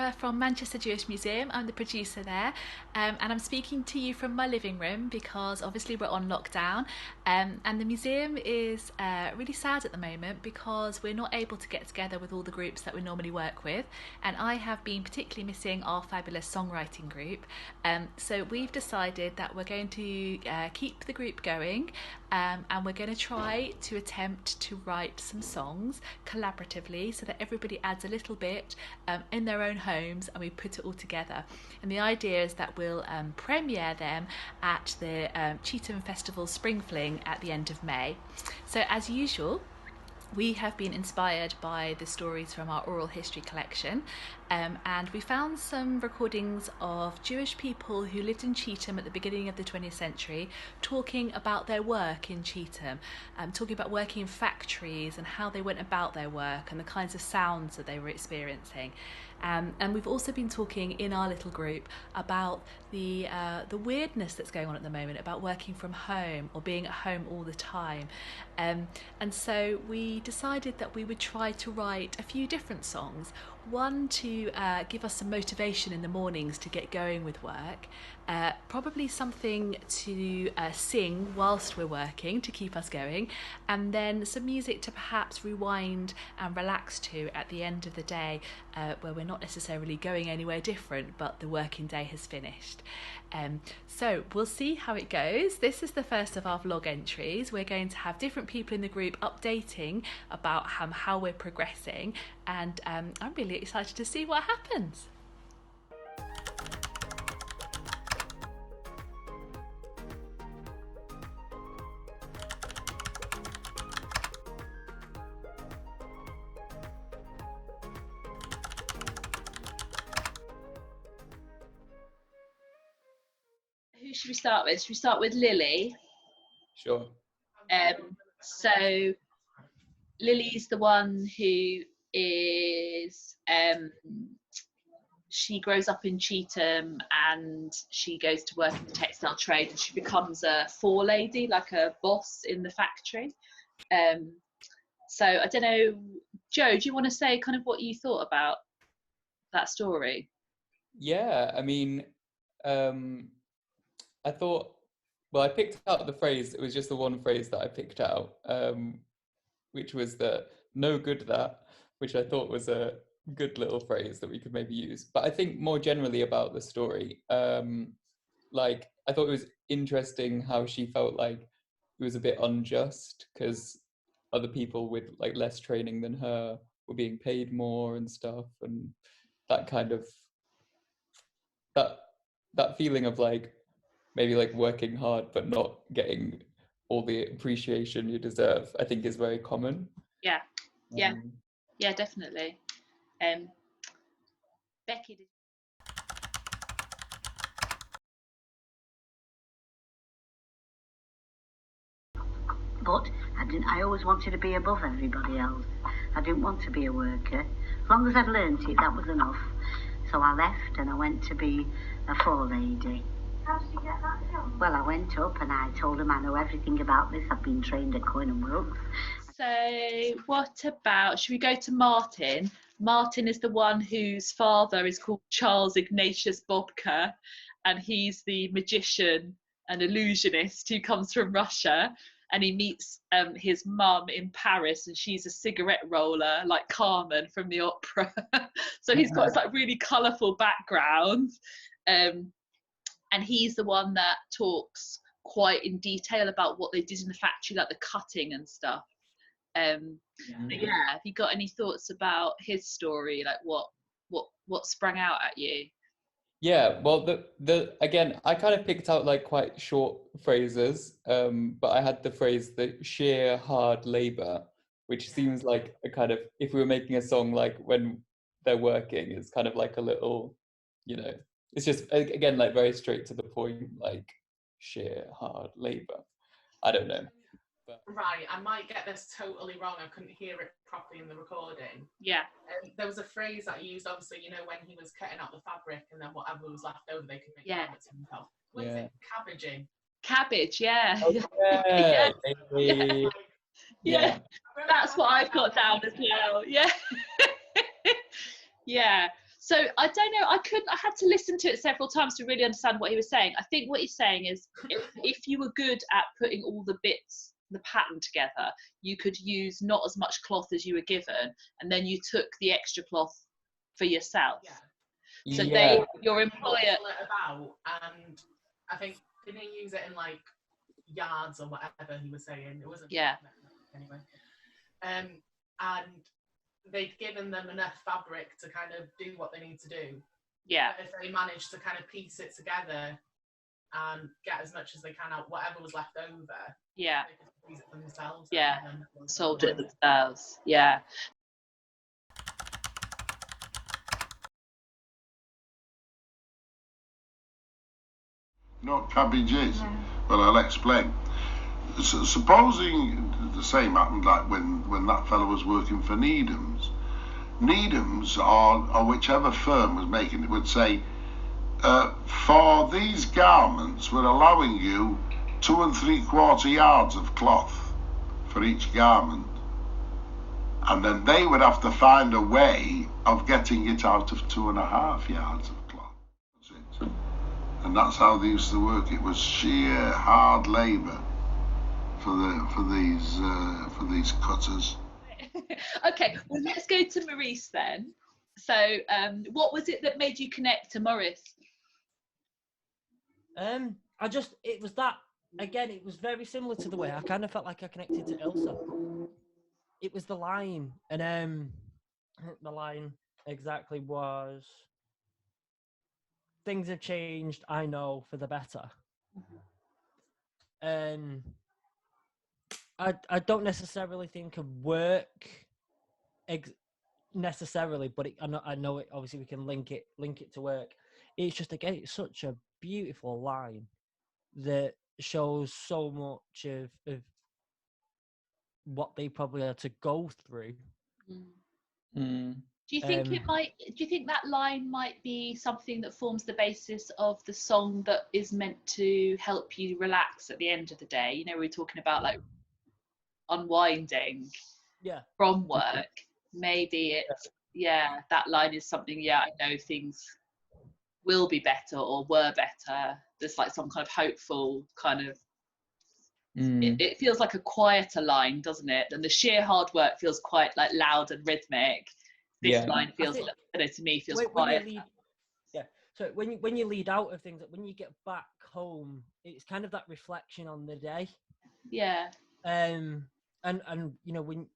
Stella from Manchester Jewish Museum. I'm the producer there, and I'm speaking to you from my living room because obviously we're on lockdown, and the museum is really sad at the moment because we're not able to get together with all the groups that we normally work with, and I have been particularly missing our fabulous songwriting group. So we've decided that we're going to keep the group going, and we're going to try to attempt to write some songs collaboratively so that everybody adds a little bit in their own homes and we put it all together. And the idea is that we'll premiere them at the Cheetham Festival Spring Fling at the end of May. So as usual, we have been inspired by the stories from our oral history collection, and we found some recordings of Jewish people who lived in Cheetham at the beginning of the 20th century talking about their work in Cheetham, talking about working in factories and how they went about their work and the kinds of sounds that they were experiencing. And we've also been talking in our little group about the weirdness that's going on at the moment about working from home or being at home all the time. And so we decided that we would try to write a few different songs. One to give us some motivation in the mornings to get going with work, probably something to sing whilst we're working to keep us going, and then some music to perhaps rewind and relax to at the end of the day, where we're not necessarily going anywhere different but the working day has finished. So we'll see how it goes. This is the first of our vlog entries. We're going to have different people in the group updating about how we're progressing, and I'm really excited to see what happens. Who should we start with? Should we start with Lily? Sure. So Lily's the one who is she grows up in Cheetham and she goes to work in the textile trade and she becomes a forelady, like a boss in the factory. So I don't know, Joe, do you want to say kind of what you thought about that story? Yeah, I mean, I thought, well, I picked out the phrase, it was just the one phrase that I picked out, which was the no good that, which I thought was a good little phrase that we could maybe use. But I think more generally about the story, like, I thought it was interesting how she felt like it was a bit unjust because other people with like less training than her were being paid more and stuff, and that kind of that feeling of like maybe like working hard but not getting all the appreciation you deserve, I think is very common. Yeah, definitely. Becky, but I always wanted to be above everybody else. I didn't want to be a worker. As long as I'd learnt it, that was enough. So I left and I went to be a forelady. How did you get that job? Well, I went up and I told them I know everything about this. I've been trained at Cohen and Wilkes. So what about, should we go to Martin? Martin is the one whose father is called Charles Ignatius Bobka, and he's the magician and illusionist who comes from Russia, and he meets his mum in Paris, and she's a cigarette roller like Carmen from the opera. So he's got this like really colourful background, and he's the one that talks quite in detail about what they did in the factory, like the cutting and stuff. Have you got any thoughts about his story, like what sprang out at you? Yeah, well, the again, I kind of picked out like quite short phrases, but I had the phrase the sheer hard labor, which seems like a kind of, if we were making a song like when they're working, it's kind of like a little, it's just again like very straight to the point, like sheer hard labor. I don't know. But right, I might get this totally wrong. I couldn't hear it properly in the recording. Yeah. There was a phrase that you used, obviously, when he was cutting out the fabric and then whatever was left over, they could make garments of themselves. Was it cabbaging? Cabbage, yeah. Oh, yeah. Yeah. That's what I've got down as well. Yeah. Yeah. So I don't know. I had to listen to it several times to really understand what he was saying. I think what he's saying is, if you were good at putting all the bits, the pattern together, you could use not as much cloth as you were given, and then you took the extra cloth for yourself. Yeah. So Yeah. your employer. About, and I think didn't he use it in like yards or whatever he was saying? It wasn't. Yeah. Anyway, and they'd given them enough fabric to kind of do what they need to do. Yeah. But if they managed to kind of piece it together and get as much as they can out, whatever was left over, Yeah. they could use it for themselves. Yeah. Sold it themselves. Yeah. Not cabbages. Well, I'll explain. Supposing the same happened like when that fellow was working for Needham's. Needham's or whichever firm was making it would say, for these garments we're allowing you 2 3/4 yards of cloth for each garment. And then they would have to find a way of getting it out of 2.5 yards of cloth. That's it. And that's how they used to work. It was sheer hard labour for these cutters. Okay, well, let's go to Maurice then. So, what was it that made you connect to Morris? It was that, again, it was very similar to the way I kind of felt like I connected to Ilsa. It was the line, and the line exactly was, things have changed, I know, for the better. I don't necessarily think of work necessarily, but I know it. Obviously, we can link it to work. It's just, again, it's such a beautiful line that shows so much of what they probably had to go through. Mm. Do you think do you think that line might be something that forms the basis of the song that is meant to help you relax at the end of the day? You know, we were talking about like unwinding from work. Maybe it's that line is something, I know things will be better or were better. There's like some kind of hopeful kind of it feels like a quieter line, doesn't it? And the sheer hard work feels quite like loud and rhythmic. This line feels like, I don't know, to me feels quiet. So when you lead out of things, when you get back home, it's kind of that reflection on the day. Yeah. And you know, when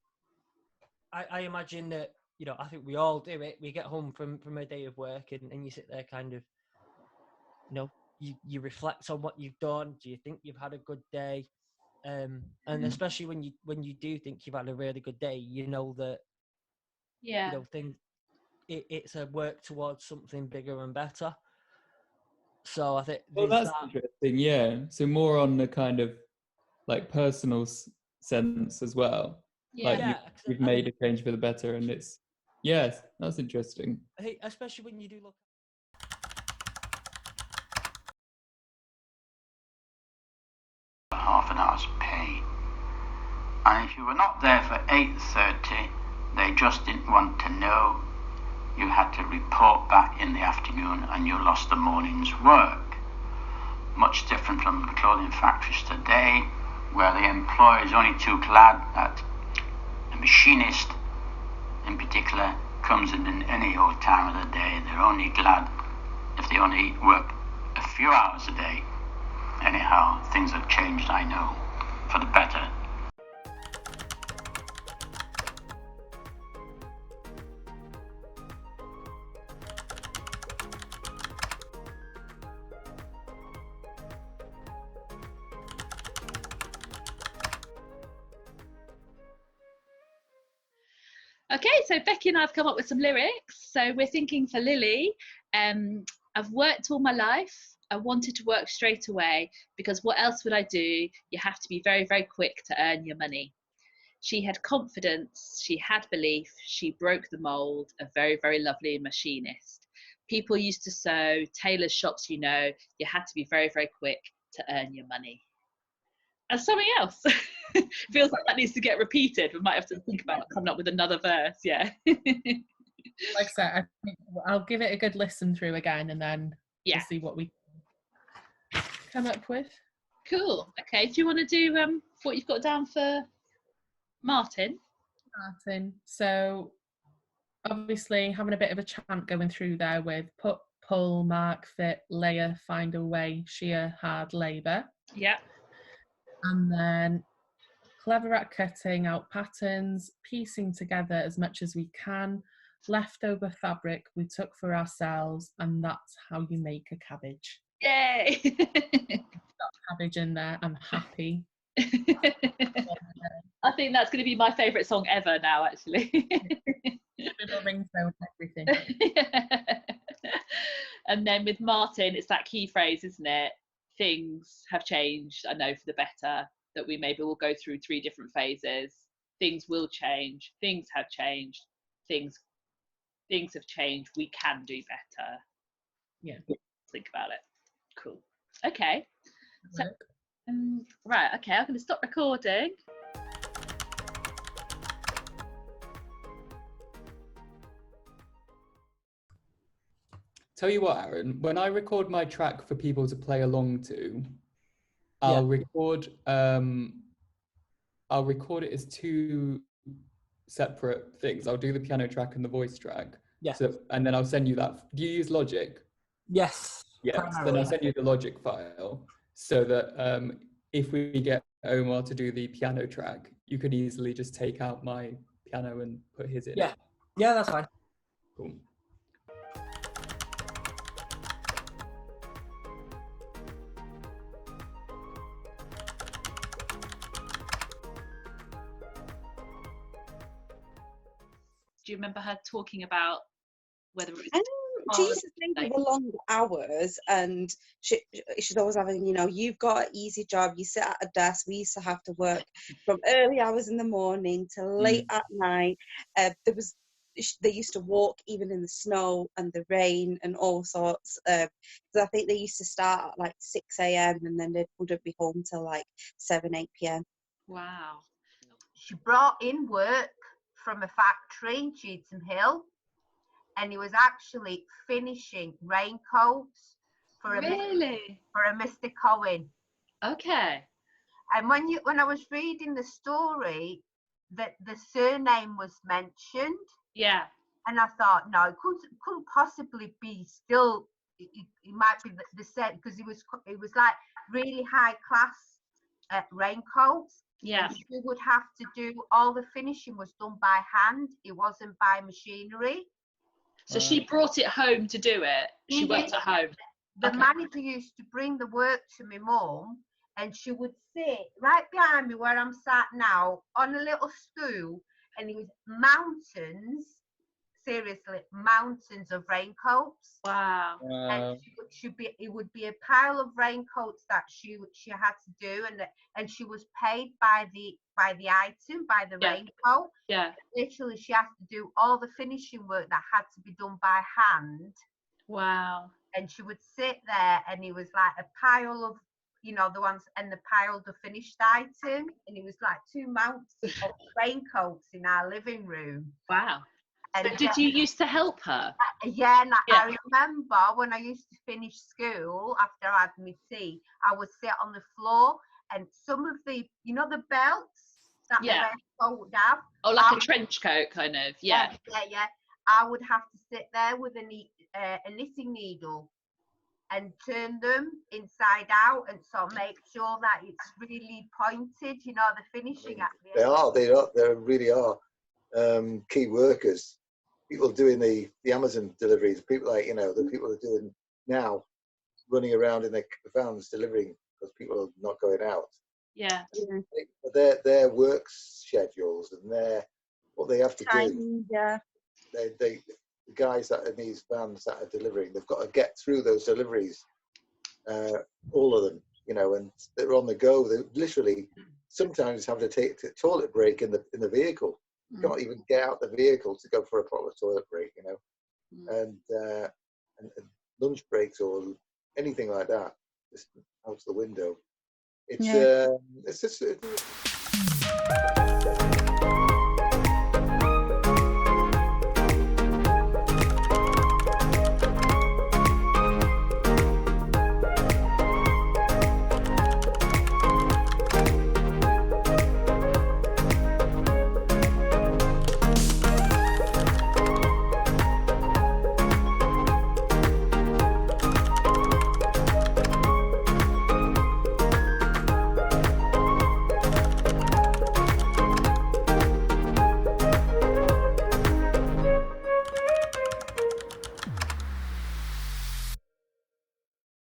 I imagine that, you know, I think we all do it. We get home from a day of work and you sit there kind of, you know, you reflect on what you've done. Do you think you've had a good day? And especially when you do think you've had a really good day, you know that, you know, it's a work towards something bigger and better. So I think that's interesting. Yeah, so more on the kind of like personal sense as well. Like you've made a change for the better, and it's that's interesting. I think especially when you do look. Half an hour's pay, and if you were not there for 8:30, they just didn't want to know. You had to report back in the afternoon and you lost the morning's work. Much different from the clothing factories today, where the employer is only too glad that a machinist in particular comes in any old time of the day. They're only glad if they only work a few hours a day. Anyhow, things have changed, I know, for the better. Okay, so Becky and I have come up with some lyrics. So we're thinking for Lily, I've worked all my life. I wanted to work straight away because what else would I do? You have to be very, very quick to earn your money. She had confidence, she had belief, she broke the mold, a very, very lovely machinist. People used to sew, tailors' shops, you know, you had to be very, very quick to earn your money. And something else. Feels like that needs to get repeated. We might have to think about coming up with another verse, like I said, I think I'll give it a good listen through again, and then we'll see what we come up with. Cool. Okay. Do you want to do what you've got down for Martin? So obviously having a bit of a chant going through there with put, pull, mark, fit, layer, find a way, shear, hard, labour. Yeah. And then clever at cutting out patterns, piecing together as much as we can, leftover fabric we took for ourselves, and that's how you make a cabbage. Yay! Got cabbage in there, I'm happy. I think that's going to be my favourite song ever now, actually. Little ringtone, everything. And then with Martin, it's that key phrase, isn't it? Things have changed, I know, for the better, that we maybe will go through 3 different phases. Things will change, things have changed, things have changed, we can do better. Yeah. Think about it. Cool. Okay. So, right, okay, I'm going to stop recording. Tell you what, Aaron, when I record my track for people to play along to, I'll record it as 2 separate things. I'll do the piano track and the voice track. Yeah. So, and then I'll send you that. Do you use Logic? Yes. Yeah. So then I'll send you the Logic file so that if we get Omar to do the piano track, you could easily just take out my piano and put his in. Yeah. Yeah, that's fine. Cool. Do you remember her talking about whether it was she used to say there were long hours, and she's always having, you've got an easy job, you sit at a desk. We used to have to work from early hours in the morning till late at night. They used to walk even in the snow and the rain and all sorts. So I think they used to start at like 6 a.m. and then they wouldn't be home till like 7, 8 p.m. Wow. She brought in work from a factory in Cheetham Hill, and he was actually finishing raincoats for a Mr. Cohen. Okay. And when I was reading the story, that the surname was mentioned. Yeah. And I thought, no, it couldn't possibly be still. It might be the same, because it was like really high class raincoats. Yeah. And she would have to do all the finishing was done by hand. It wasn't by machinery. So she brought it home to do it. She worked at home. The manager used to bring the work to my mum, and she would sit right behind me where I'm sat now on a little stool, and it was mountains, seriously, mountains of raincoats. Wow. And it would be a pile of raincoats that she had to do, and she was paid by the item, by the raincoat. Yeah. Literally, she had to do all the finishing work that had to be done by hand. Wow. And she would sit there, and it was like a pile of, the ones, and the pile of the finished item, and it was like 2 mounts of raincoats in our living room. Wow. And so did you used to help her? Yeah, and I remember when I used to finish school after I had my tea, I would sit on the floor, and some of the, the belts that the raincoat would have. Oh, like a trench coat, kind of. Yeah. Yeah. I would have to sit there with a knitting needle and turn them inside out, and so make sure that it's really pointed, the finishing at the end. They really are key workers. People doing the Amazon deliveries, people like, the people are doing now, running around in their vans delivering because people are not going out. Yeah. Their work schedules and what they have to do. Yeah. The guys that are in these vans that are delivering, they've got to get through those deliveries, all of them, and they're on the go. They literally sometimes have to take a toilet break in the vehicle. You can't even get out the vehicle to go for a proper toilet break, and lunch breaks or anything like that, just out the window. It's just.